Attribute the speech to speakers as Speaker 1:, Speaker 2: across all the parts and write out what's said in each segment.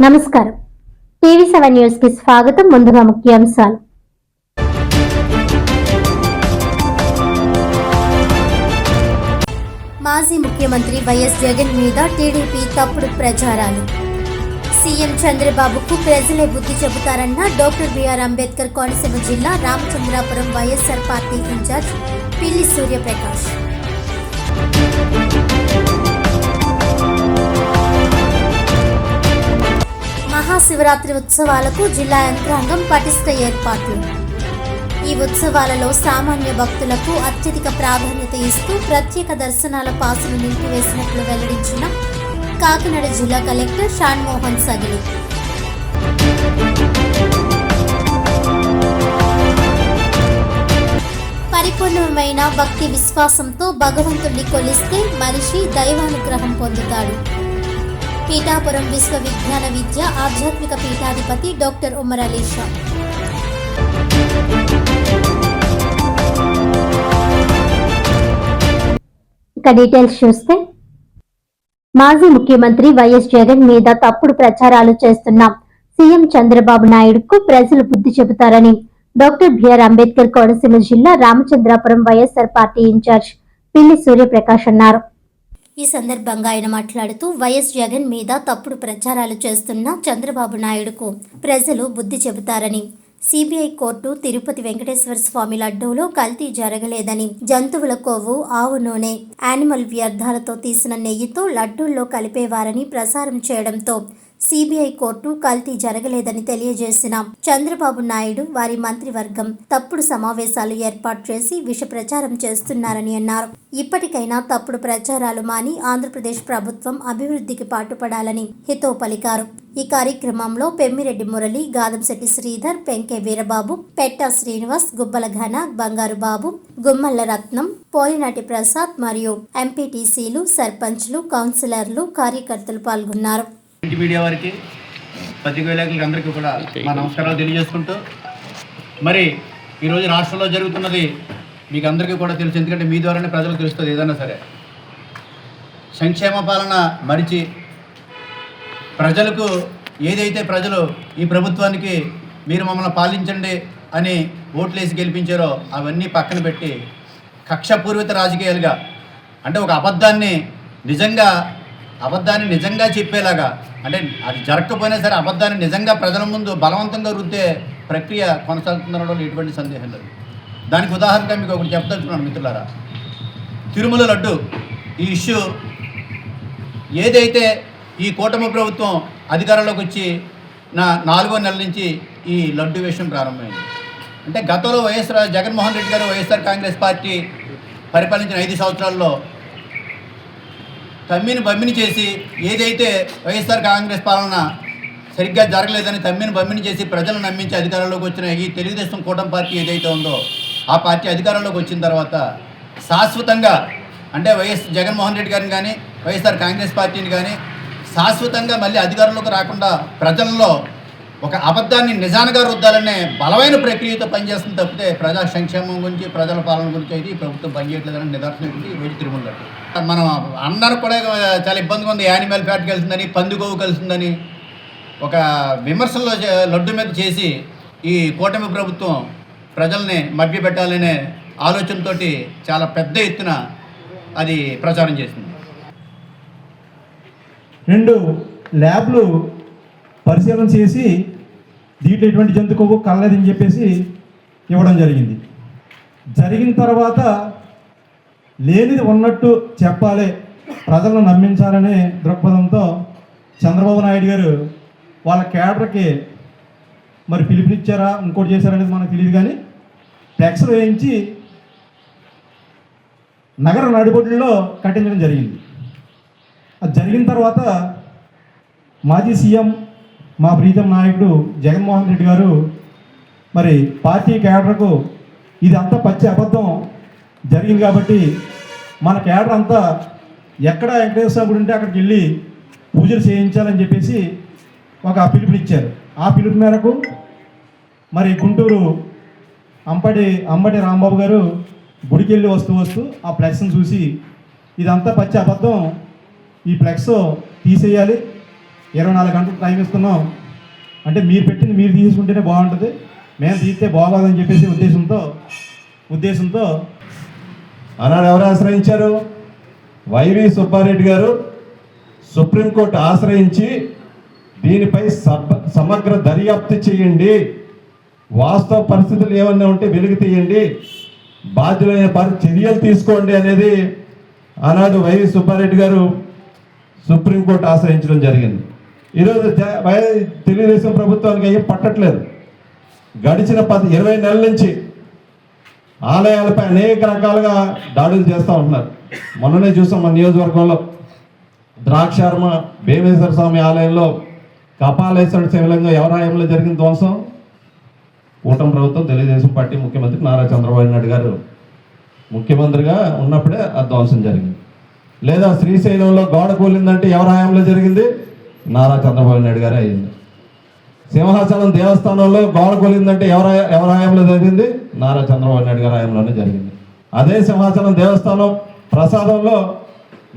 Speaker 1: నమస్కారం. టీవీ7 న్యూస్ కి స్వాగతం. ముందుగా ముఖ్యాంశాలు.
Speaker 2: మాజీ ముఖ్యమంత్రి వైఎస్ జగన్ మీద టీడీపీ తప్పుడు ప్రచారాలు. సీఎం చంద్రబాబుకు ప్రజలే బుద్ధి చెబుతారన్న డాక్టర్ బిఆర్ అంబేద్కర్ కోనసీమ జిల్లా రామచంద్రాపురం వైఎస్ఆర్ పార్టీ ఇన్ఛార్జ్ పిల్లి సూర్యప్రకాష్. మహాశివరాత్రి ఉత్సవాలకు జిల్లా యంత్రాంగం పటిష్ట ఏర్పాట్లు. ఈ ఉత్సవాలలో సామాన్య భక్తులకు అత్యధిక ప్రాధాన్యత ఇస్తూ ప్రత్యేక దర్శనాల పాసులు నిలిపివేసినట్లు వెల్లడించిన కాకినాడ జిల్లా కలెక్టర్ షాన్మోహన్ సగిలి. పరిపూర్ణమైన భక్తి విశ్వాసంతో భగవంతుడిని కొలిస్తే మనిషి దైవానుగ్రహం పొందుతాడు. పీఠాపురం విశ్వవిజ్ఞాన విద్య ఆధ్యాత్మిక పీఠాధిపతి డాక్టర్ ఉమర్ అలీ షా.
Speaker 1: ఇక డీటెయిల్స్ చూస్తే, మాజీ ముఖ్యమంత్రి వైఎస్ జగన్ మీద తప్పుడు ప్రచారాలు చేస్తున్న సీఎం చంద్రబాబు నాయుడుకు ప్రజలు బుద్ధి చెబుతారని డాక్టర్ బిఆర్ అంబేద్కర్ కోనసీమ జిల్లా రామచంద్రాపురం వైఎస్ఆర్ పార్టీ ఇన్ఛార్జ్ పిల్లి సూర్యప్రకాష్ అన్నారు.
Speaker 2: ఈ సందర్భంగా ఆయన మాట్లాడుతూ వైఎస్ జగన్ మీద తప్పుడు ప్రచారాలు చేస్తున్న చంద్రబాబు నాయుడుకు ప్రజలు బుద్ధి చెబుతారని, సిబిఐ కోర్టు తిరుపతి వెంకటేశ్వర స్వామి లడ్డూలో కల్తీ జరగలేదని, జంతువుల కొవ్వు, ఆవు నూనె, యానిమల్ వ్యర్థాలతో తీసిన నెయ్యితో లడ్డూల్లో కలిపేవారని ప్రసారం చేయడంతో సిబిఐ కోర్టు కల్తీ జరగలేదని తెలియజేసిన చంద్రబాబు నాయుడు వారి మంత్రివర్గం తప్పుడు సమావేశాలు ఏర్పాటు చేసి విష ప్రచారం చేస్తున్నారని అన్నారు. ఇప్పటికైనా తప్పుడు ప్రచారాలు మాని ఆంధ్రప్రదేశ్ ప్రభుత్వం అభివృద్ధికి పాటుపడాలని హితవు పలికారు. ఈ కార్యక్రమంలో పెమ్మిరెడ్డి మురళి, గాదంశెట్టి శ్రీధర్, పెంకే వీరబాబు, పెట్టా శ్రీనివాస్, గుబ్బల ఘన, బంగారు బాబు, గుమ్మల్ల రత్నం, పోలినాటి ప్రసాద్ మరియు ఎంపీటీసీలు, సర్పంచ్లు, కౌన్సిలర్లు, కార్యకర్తలు పాల్గొన్నారు.
Speaker 3: మీడియా వారికి, పత్రికా విలేకరులకు అందరికీ కూడా మా నమస్కారాలు తెలియజేసుకుంటూ, మరి ఈరోజు రాష్ట్రంలో జరుగుతున్నది మీకు అందరికీ కూడా తెలుసు. ఎందుకంటే మీ ద్వారానే ప్రజలకు తెలుస్తుంది. ఏదైనా సరే సంక్షేమ పాలన మరిచి ప్రజలకు ఏదైతే ప్రజలు ఈ ప్రభుత్వానికి మీరు మమ్మల్ని పాలించండి అని ఓట్లేసి గెలిపించారో అవన్నీ పక్కన పెట్టి కక్షపూర్విత రాజకీయాలుగా, అంటే ఒక అబద్ధాన్ని నిజంగా చెప్పేలాగా, అంటే అది జరగకపోయినా సరే అబద్ధాన్ని నిజంగా ప్రజల ముందు బలవంతంగా రుద్దే ప్రక్రియ కొనసాగుతుందనడంలో ఎటువంటి సందేహం లేదు. దానికి ఉదాహరణగా మీకు ఒకటి చెప్తున్నాను మిత్రులారా. తిరుమల లడ్డు ఈ ఇష్యూ ఏదైతే ఈ కూటమి ప్రభుత్వం అధికారంలోకి వచ్చి 4వ నెల నుంచి ఈ లడ్డు విషయం ప్రారంభమైంది. అంటే గతంలో జగన్మోహన్ రెడ్డి గారు వైఎస్ఆర్ కాంగ్రెస్ పార్టీ పరిపాలించిన 5 సంవత్సరాల్లో తమ్మిని బమ్మిని చేసి, ఏదైతే వైఎస్ఆర్ కాంగ్రెస్ పాలన సరిగ్గా జరగలేదని తమ్మిని బమ్మిని చేసి ప్రజలను నమ్మించి అధికారంలోకి వచ్చిన ఈ తెలుగుదేశం కూటమి పార్టీ ఏదైతే ఉందో ఆ పార్టీ అధికారంలోకి వచ్చిన తర్వాత శాశ్వతంగా, అంటే జగన్మోహన్ రెడ్డి గారిని కానీ వైఎస్ఆర్ కాంగ్రెస్ పార్టీని కానీ శాశ్వతంగా మళ్ళీ అధికారంలోకి రాకుండా ప్రజల్లో ఒక అబద్ధాన్ని నిజానుగా రుద్దాలనే బలమైన ప్రక్రియతో పనిచేస్తుంది తప్పితే ప్రజా సంక్షేమం గురించి, ప్రజల పాలన గురించి అయితే ఈ ప్రభుత్వం పనిచేయట్లేదని నిదర్శనం ఏంటి ఈరోజు తిరుమల లడ్డు. మనం అందరూ కూడా చాలా ఇబ్బందిగా ఉంది. యానిమల్ ఫ్యాట్ కలిసిందని, పందిగోవు కలిసిందని ఒక విమర్శల్లో లడ్డు మీద చేసి ఈ కూటమి ప్రభుత్వం ప్రజల్ని మభ్యపెట్టాలనే ఆలోచనతో చాలా పెద్ద ఎత్తున అది ప్రచారం చేసింది.
Speaker 4: 2 ల్యాబ్లు పరిశీలన చేసి దీంట్లో ఎటువంటి జంతు కొవ్వు కలలేదని చెప్పేసి ఇవ్వడం జరిగింది. జరిగిన తర్వాత లేనిది ఉన్నట్టు చెప్పాలి, ప్రజలను నమ్మించాలనే దృక్పథంతో చంద్రబాబు నాయుడు గారు వాళ్ళ కేడర్కి మరి పిలుపునిచ్చారా ఇంకోటి చేశారనేది మనకు తెలియదు, కానీ ఫ్లెక్స్లు వేయించి నగర నడిబొడ్లలో కట్టించడం జరిగింది. అది జరిగిన తర్వాత మాజీ సీఎం మా ప్రీతం నాయకుడు జగన్మోహన్ రెడ్డి గారు మరి పార్టీ కేడర్కు ఇది అంతా పచ్చి అబద్ధం జరిగింది కాబట్టి మన కేడర్ అంతా ఎక్కడ వెంకటేశ్వర గుడి ఉంటే అక్కడికి వెళ్ళి పూజలు చేయించాలని చెప్పేసి ఒక పిలుపునిచ్చారు. ఆ పిలుపు మేరకు మరి గుంటూరు అంబటి రాంబాబు గారు గుడికి వెళ్ళి వస్తూ ఆ ఫ్లెక్స్ని చూసి ఇదంతా పచ్చి అబద్ధం, ఈ ఫ్లెక్స్ తీసేయాలి, 24 గంటలు టైం ఇస్తున్నాం అంటే మీరు పెట్టింది మీరు తీసుకుంటేనే బాగుంటుంది, మేము తీస్తే బాగోదని చెప్పేసి ఉద్దేశంతో ఆనాడు ఎవరు ఆశ్రయించారు? వైవి సుబ్బారెడ్డి గారు సుప్రీంకోర్టు ఆశ్రయించి దీనిపై సమగ్ర దర్యాప్తు చేయండి, వాస్తవ పరిస్థితులు ఏమన్నా ఉంటే వెలుగు తీయండి, బాధ్యులైన చర్యలు తీసుకోండి అనేది ఆనాడు వైవి సుబ్బారెడ్డి గారు సుప్రీంకోర్టు ఆశ్రయించడం జరిగింది. ఈరోజు తెలుగుదేశం ప్రభుత్వానికి ఏం పట్టట్లేదు. గడిచిన 20 నెలల నుంచి ఆలయాలపై అనేక రకాలుగా దాడులు చేస్తూ ఉంటున్నారు. మొన్ననే చూసాం మన నియోజకవర్గంలో ద్రాక్షార్మ భీమేశ్వర స్వామి ఆలయంలో కపాలేశ్వర శివలింగం ఎవరి హయాంలో జరిగిన ధ్వంసం? కూటమి ప్రభుత్వం, తెలుగుదేశం పార్టీ ముఖ్యమంత్రి నారా చంద్రబాబు నాయుడు గారు ముఖ్యమంత్రిగా ఉన్నప్పుడే ఆ ధ్వంసం జరిగింది. లేదా శ్రీశైలంలో గోడ కూలిందంటే ఎవరి హయాంలో జరిగింది? నారా చంద్రబాబు నాయుడు గారే అయింది. సింహాచలం దేవస్థానంలో గోడ కూలిందంటే ఎవరి హయాంలో జరిగింది? నారా చంద్రబాబు నాయుడు గారి హయాంలోనే జరిగింది. అదే సింహాచలం దేవస్థానం ప్రసాదంలో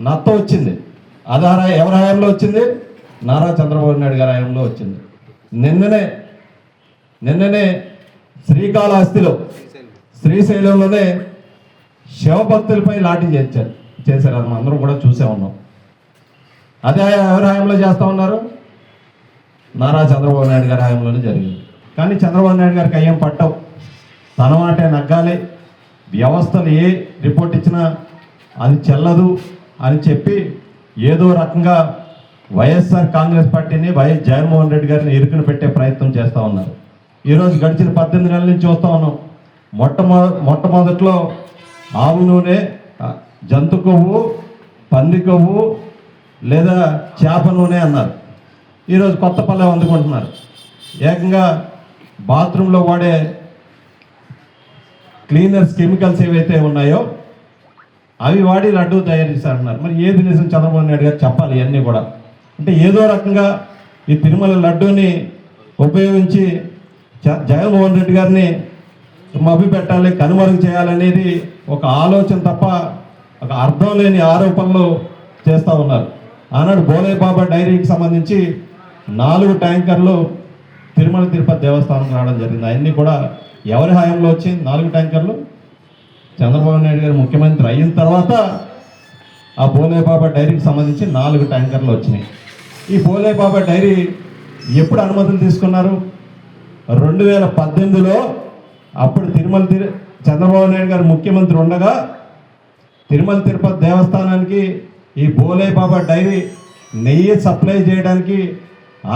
Speaker 4: నత్త వచ్చింది, అది ఎవరి హయాంలో వచ్చింది? నారా చంద్రబాబు నాయుడు గారి హయాంలో వచ్చింది. నిన్ననే శ్రీకాళహస్తిలో శ్రీశైలంలోనే శివభక్తులపై లాఠీ చేశారు. అది అందరం కూడా చూసే ఉన్నాం. అదే ఎవరి హయాంలో చేస్తూ ఉన్నారు? నారా చంద్రబాబు నాయుడు గారి హయాంలోనే జరిగింది. కానీ చంద్రబాబు నాయుడు గారికి అయ్యేం పట్టవు, తన మాటే నగ్గాలి, వ్యవస్థలు ఏ రిపోర్ట్ ఇచ్చినా అది చెల్లదు అని చెప్పి ఏదో రకంగా వైఎస్ఆర్ కాంగ్రెస్ పార్టీని వైఎస్ జగన్మోహన్ రెడ్డి గారిని ఇరుకున పెట్టే ప్రయత్నం చేస్తూ ఉన్నారు. ఈరోజు గడిచిన 18 నెలల నుంచి చూస్తూ ఉన్నాం. మొట్టమొదట్లో ఆవు నూనె, జంతు కొవ్వు, పంది కొవ్వు లేదా చేప నూనె అన్నారు. ఈరోజు కొత్త పల్లెం అందుకుంటున్నారు. ఏకంగా బాత్రూంలో వాడే క్లీనర్స్ కెమికల్స్ ఏవైతే ఉన్నాయో అవి వాడి లడ్డూ తయారు చేశారన్నారు. మరి ఏది నిజం? చంద్రబాబు నాయుడు గారు చెప్పాలి ఇవన్నీ కూడా. అంటే ఏదో రకంగా ఈ తిరుమల లడ్డూని ఉపయోగించి జగన్మోహన్ రెడ్డి గారిని మభ్యపెట్టాలి, కనుమరుగు చేయాలనేది ఒక ఆలోచన తప్ప ఒక అర్థం లేని ఆరోపణలు చేస్తూ ఉన్నారు. ఆనాడు బోలేబాబా డైరీకి సంబంధించి 4 ట్యాంకర్లు తిరుమల తిరుపతి దేవస్థానంకి రావడం జరిగింది. అవన్నీ కూడా ఎవరి హయాంలో వచ్చింది? 4 ట్యాంకర్లు చంద్రబాబు నాయుడు గారు ముఖ్యమంత్రి అయిన తర్వాత ఆ బోలేబాబా డైరీకి సంబంధించి 4 ట్యాంకర్లు వచ్చినాయి. ఈ బోలేబాబా డైరీ ఎప్పుడు అనుమతులు తీసుకున్నారు? 2018లో అప్పుడు చంద్రబాబు నాయుడు గారు ముఖ్యమంత్రి ఉండగా తిరుమల తిరుపతి దేవస్థానానికి ఈ బోలేబాబా డైరీ నెయ్యి సప్లై చేయడానికి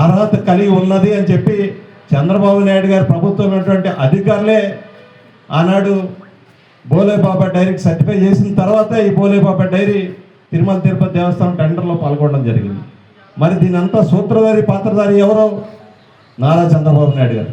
Speaker 4: అర్హత కలిగి ఉన్నది అని చెప్పి చంద్రబాబు నాయుడు గారి ప్రభుత్వం ఉన్నటువంటి అధికారులే ఆనాడు బోలేబాబా డైరీకి సర్టిఫై చేసిన తర్వాత ఈ బోలేబాబా డైరీ తిరుమల తిరుపతి దేవస్థానం టెండర్లో పాల్గొనడం జరిగింది. మరి దీనంతా సూత్రధారి, పాత్రధారి ఎవరో? నారా చంద్రబాబు నాయుడు గారు.